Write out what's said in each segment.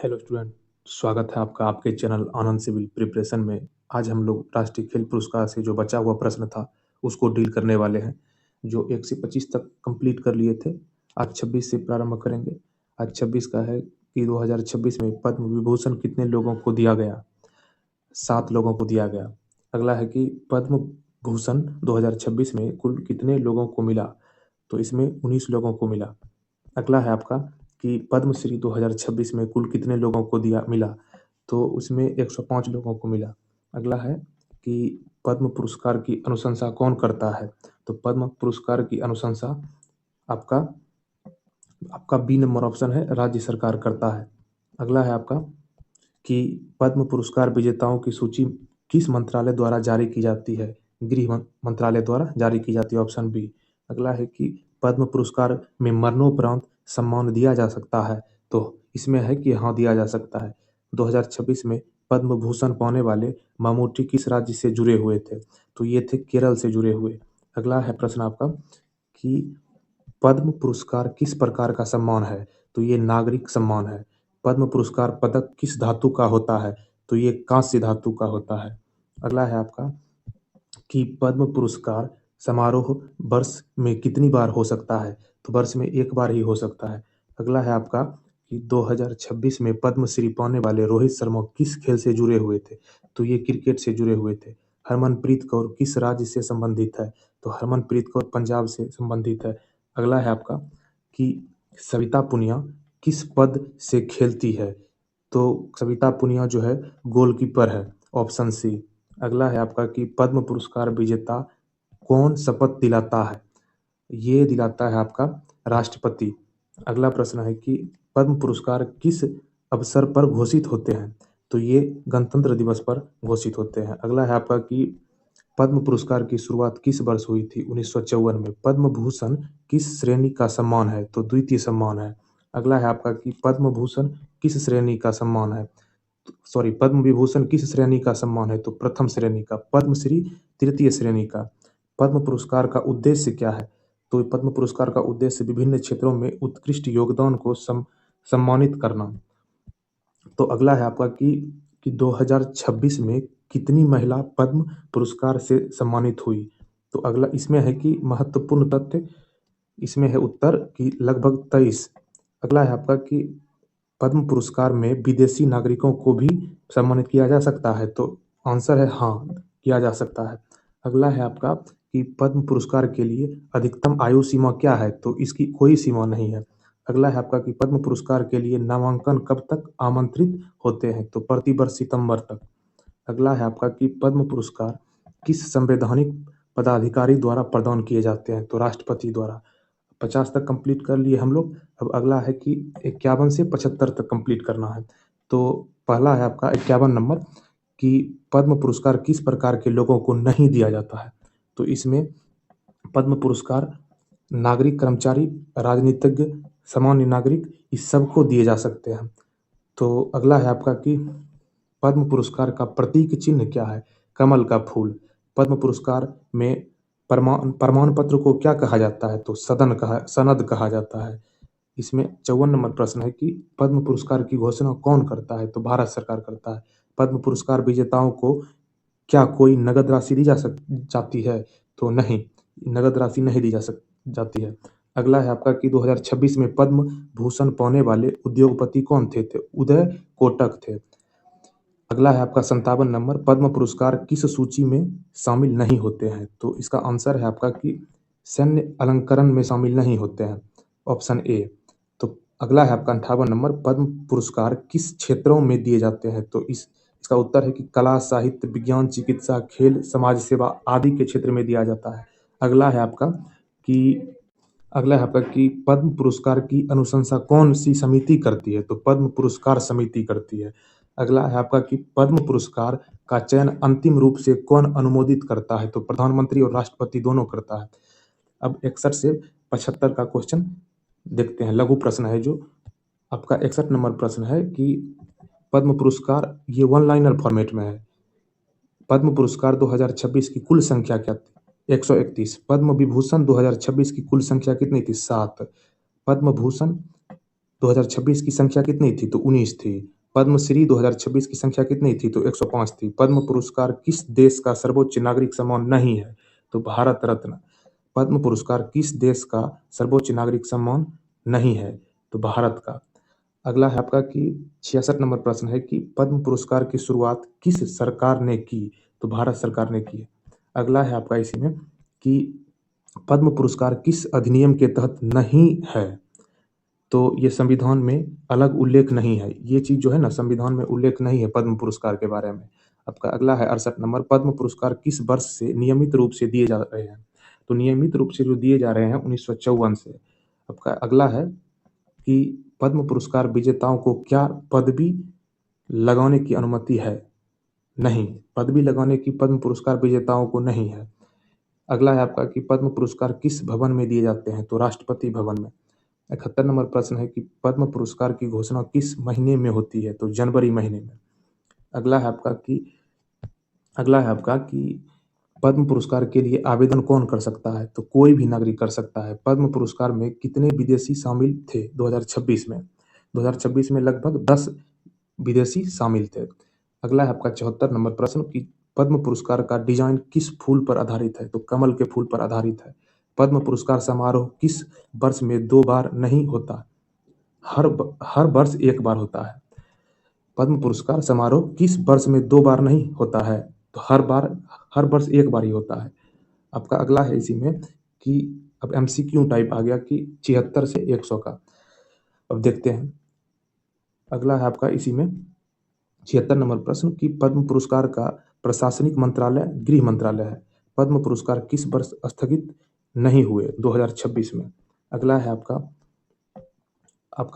Hello student, स्वागत है आपका आपके चैनल आनंद सिविल प्रिपरेशन में। आज हम लोग राष्ट्रीय खेल पुरस्कार से जो बचा हुआ प्रश्न था उसको डील करने वाले हैं, जो 1 से 25 तक कंप्लीट कर लिए थे। आज 26 से प्रारंभ करेंगे। आज 26 का है कि 2026 में पद्म विभूषण कितने लोगों को दिया गया? 7 लोगों को दिया गया। अगला है कि पद्म भूषण 2026 में कुल कितने लोगों को मिला? तो इसमें 19 लोगों को मिला। अगला है आपका कि पद्मश्री 2026 में कुल कितने लोगों को मिला? तो उसमें 105 लोगों को मिला। अगला है कि पद्म पुरस्कार की अनुशंसा कौन करता है? तो पद्म पुरस्कार की अनुशंसा आपका आपका बी नंबर ऑप्शन है, राज्य सरकार करता है। अगला है आपका कि पद्म पुरस्कार विजेताओं की सूची किस मंत्रालय द्वारा जारी की जाती है? गृह मंत्रालय द्वारा जारी की जाती है, ऑप्शन बी। अगला है कि पद्म पुरस्कार में मरणोपरांत सम्मान दिया जा सकता है? तो इसमें है कि हाँ, दिया जा सकता है। 2026 में पद्म भूषण पाने वाले ममूटी किस राज्य से जुड़े हुए थे? तो ये थे केरल से जुड़े हुए। अगला है प्रश्न आपका कि पद्म पुरस्कार किस प्रकार का सम्मान है? तो ये नागरिक सम्मान है। पद्म पुरस्कार पदक किस धातु का होता है? तो ये कांस्य धातु का होता है। अगला है आपका कि पद्म पुरस्कार समारोह वर्ष में कितनी बार हो सकता है? तो वर्ष में एक बार ही हो सकता है। अगला है आपका कि 2026 में पद्मश्री पाने वाले रोहित शर्मा किस खेल से जुड़े हुए थे? तो ये क्रिकेट से जुड़े हुए थे। हरमनप्रीत कौर किस राज्य से संबंधित है? तो हरमनप्रीत कौर पंजाब से संबंधित है। अगला है आपका कि सविता पुनिया किस पद से खेलती है? तो सविता पुनिया जो है गोलकीपर है, ऑप्शन सी। अगला है आपका कि पद्म पुरस्कार विजेता कौन शपथ दिलाता है? ये दिलाता है आपका राष्ट्रपति। अगला प्रश्न है कि पद्म पुरस्कार किस अवसर पर घोषित होते हैं? तो ये गणतंत्र दिवस पर घोषित होते हैं। अगला है आपका कि पद्म पुरस्कार की शुरुआत किस वर्ष हुई थी? 1954 में। पद्म भूषण किस श्रेणी का सम्मान है? तो द्वितीय सम्मान है। अगला है आपका कि पद्म भूषण किस श्रेणी का सम्मान है? सॉरी, पद्म विभूषण किस श्रेणी का सम्मान है? तो प्रथम श्रेणी का। पद्मश्री तृतीय श्रेणी का। पद्म पुरस्कार का उद्देश्य क्या है? तो पद्म पुरस्कार का उद्देश्य विभिन्न क्षेत्रों में उत्कृष्ट योगदान को सम्मानित करना। तो अगला है आपका कि 2026 में कितनी महिला पद्म पुरस्कार से सम्मानित हुई? तो अगला इसमें है कि महत्वपूर्ण तथ्य, इसमें है उत्तर कि लगभग 23। अगला है आपका कि पद्म पुरस्कार में विदेशी नागरिकों को भी सम्मानित किया जा सकता है? तो आंसर है हाँ, किया जा सकता है। अगला है आपका कि पद्म पुरस्कार के लिए अधिकतम आयु सीमा क्या है? तो इसकी कोई सीमा नहीं है। अगला है आपका कि पद्म पुरस्कार के लिए नामांकन कब तक आमंत्रित होते हैं? तो प्रतिवर्ष सितंबर तक। अगला है आपका कि पद्म पुरस्कार किस संवैधानिक पदाधिकारी द्वारा प्रदान किए जाते हैं? तो राष्ट्रपति द्वारा। 50 तक कंप्लीट कर लिए हम लोग। अब अगला है कि 51 से 75 तक कंप्लीट करना है। तो पहला है आपका 51 नंबर कि पद्म पुरस्कार किस प्रकार के लोगों को नहीं दिया जाता है? तो इसमें पद्म पुरस्कार नागरिक, कर्मचारी, राजनीतिज्ञ, सामान्य नागरिक, इस सबको दिए जा सकते हैं। तो अगला है आपका कि पद्म पुरस्कार का प्रतीक चिन्ह क्या है? कमल का फूल। पद्म पुरस्कार में प्रमाण पत्र को क्या कहा जाता है? तो सनद कहा जाता है। इसमें 54 नंबर प्रश्न है कि पद्म पुरस्कार की घोषणा कौन करता है? तो भारत सरकार करता है। पद्म पुरस्कार विजेताओं को क्या कोई नगद राशि दी जाती है? तो नहीं, नगद राशि नहीं दी जाती है। अगला है आपका कि 2026 में पद्म भूषण पाने वाले उद्योगपति कौन थे? उदय कोटक थे। अगला है आपका 57 नंबर, पद्म पुरस्कार किस सूची में शामिल नहीं होते हैं? तो इसका आंसर है आपका कि सैन्य अलंकरण में शामिल नहीं होते हैं, ऑप्शन ए। तो अगला है आपका 58 नंबर, पद्म पुरस्कार किस क्षेत्रों में दिए जाते हैं? तो इसका उत्तर है कि कला, साहित्य, विज्ञान, चिकित्सा, खेल, समाज सेवा आदि के क्षेत्र में दिया जाता है। अगला है आपका कि अगला है आपका कि पद्म पुरस्कार की अनुशंसा कौन सी समिति करती है? तो पद्म पुरस्कार समिति करती है। अगला है आपका कि पद्म पुरस्कार का चयन अंतिम रूप से कौन अनुमोदित करता है? तो प्रधानमंत्री और राष्ट्रपति दोनों करता है। अब 61 से 75 का क्वेश्चन देखते हैं, लघु प्रश्न है जो आपका 61 नंबर प्रश्न है कि पद्म पुरस्कार, ये वन लाइनर फॉर्मेट में है। पद्म पुरस्कार 2026 की कुल संख्या क्या थी? 131। पद्म विभूषण 2026 की कुल संख्या कितनी थी? 7। पद्म भूषण 2026 की संख्या कितनी थी? तो 19 थी। पद्मश्री 2026 की संख्या कितनी थी? तो 105 थी। पद्म पुरस्कार किस देश का सर्वोच्च नागरिक सम्मान नहीं है? तो भारत रत्न। पद्म पुरस्कार किस देश का सर्वोच्च नागरिक सम्मान नहीं है? तो भारत का। अगला है आपका कि 66 नंबर प्रश्न है कि पद्म पुरस्कार की शुरुआत किस सरकार ने की? तो भारत सरकार ने की है। अगला है आपका इसी में कि पद्म पुरस्कार किस अधिनियम के तहत नहीं है? तो ये संविधान में अलग उल्लेख नहीं है। ये चीज़ जो है ना, संविधान में उल्लेख नहीं है पद्म पुरस्कार के बारे में। आपका अगला है 68 नंबर, पद्म पुरस्कार किस वर्ष से नियमित रूप से दिए जा रहे हैं? तो नियमित रूप से जो दिए जा रहे हैं 1954 से। आपका अगला है कि पद्म पुरस्कार विजेताओं को क्या पदवी लगाने की अनुमति है? नहीं, पदवी लगाने की पद्म पुरस्कार विजेताओं को नहीं है। अगला है आपका कि पद्म पुरस्कार किस भवन में दिए जाते हैं? तो राष्ट्रपति भवन में। 71 नंबर प्रश्न है कि पद्म पुरस्कार की घोषणा किस महीने में होती है? तो जनवरी महीने में। अगला है आपका कि पद्म पुरस्कार के लिए आवेदन कौन कर सकता है? तो कोई भी नागरिक कर सकता है। पद्म पुरस्कार में कितने विदेशी शामिल थे 2026 में? 2026 में लगभग 10 विदेशी शामिल थे। अगला है आपका 74 नंबर प्रश्न कि पद्म पुरस्कार का डिजाइन किस फूल पर आधारित है? तो कमल के फूल पर आधारित है। पद्म पुरस्कार समारोह किस वर्ष में 2 बार नहीं होता? हर वर्ष 1 बार होता है। पद्म पुरस्कार समारोह किस वर्ष में 2 बार नहीं होता है? तो हर वर्ष 1 बार ही होता है। आपका अगला है इसी में कि अब एमसीक्यू टाइप आ गया कि 76 से 100 का। अब देखते हैं। अगला है आपका इसी में 76 नंबर प्रश्न कि पद्म पुरस्कार का प्रशासनिक मंत्रालय गृह मंत्रालय है। पद्म पुरस्कार किस वर्ष स्थगित नहीं हुए? 2026 में। अगला है आपका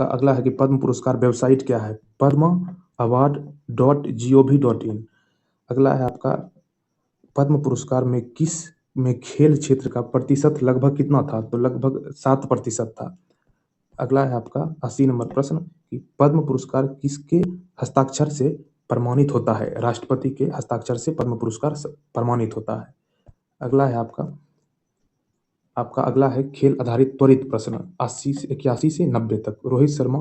अगला है कि पद्म पुरस्कार वेबसाइट क्या है? padmaaward.gov.in। अगला है आपका पद्म पुरस्कार में खेल क्षेत्र का प्रतिशत लगभग कितना था? तो लगभग 7% था। अगला है आपका 80 नंबर प्रश्न कि पद्म पुरस्कार किसके हस्ताक्षर से प्रमाणित होता है? राष्ट्रपति के हस्ताक्षर से पद्म पुरस्कार प्रमाणित होता है। अगला है आपका अगला है खेल आधारित त्वरित प्रश्न 81 से 90 तक। रोहित शर्मा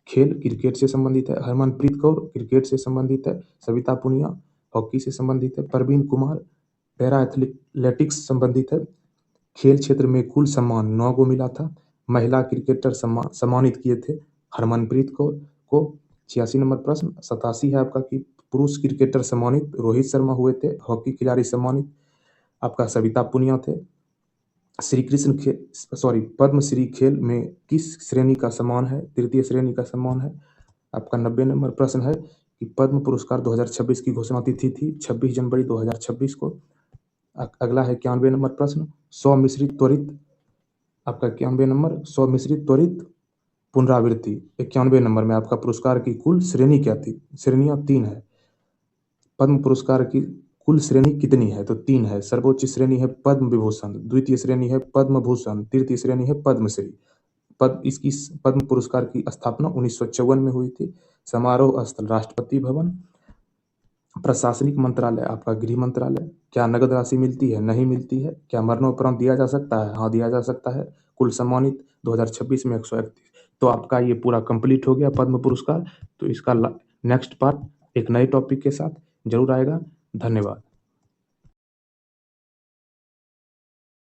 खेल क्रिकेट से संबंधित है। हरमनप्रीत कौर क्रिकेट से संबंधित है। सविता पुनिया हॉकी से संबंधित है। परवीन कुमार पैरा एथलेटिक्स संबंधित है। खेल क्षेत्र में कुल सम्मान 9 को मिला था। महिला क्रिकेटर सम्मानित किए थे हरमनप्रीत कौर को। 86 नंबर प्रश्न 87 है आपका कि पुरुष क्रिकेटर सम्मानित रोहित शर्मा हुए थे। हॉकी खिलाड़ी सम्मानित आपका सविता पुनिया थे। पद्मश्री खेल में किस श्रेणी का सम्मान है? तृतीय श्रेणी का सम्मान है। आपका 90 नंबर प्रश्न है कि पद्म पुरस्कार 2026 की घोषणा तिथि थी 26 जनवरी 2026 को। अगला है 91 नंबर प्रश्न 100 मिश्रित त्वरित आपका 91 नंबर 100 मिश्रित त्वरित पुनरावृत्ति 91 नंबर में आपका पुरस्कार की कुल श्रेणी क्या थी? श्रेणियां 3 है। पद्म पुरस्कार की कुल श्रेणी कितनी है? तो 3 है। सर्वोच्च श्रेणी है पद्म विभूषण, द्वितीय श्रेणी है पद्म भूषण, तृतीय श्रेणी है पद्मश्री। इसकी पद्म पुरस्कार की स्थापना 1954 में हुई थी। समारोह स्थल राष्ट्रपति भवन। प्रशासनिक मंत्रालय आपका गृह मंत्रालय। क्या नगद राशि मिलती है? नहीं मिलती है। क्या मरणोपरांत दिया जा सकता है? हाँ, दिया जा सकता है। कुल सम्मानित 2026 में 131। तो आपका ये पूरा कंप्लीट हो गया पद्म पुरस्कार। तो इसका नेक्स्ट पार्ट एक नए टॉपिक के साथ जरूर आएगा। धन्यवाद।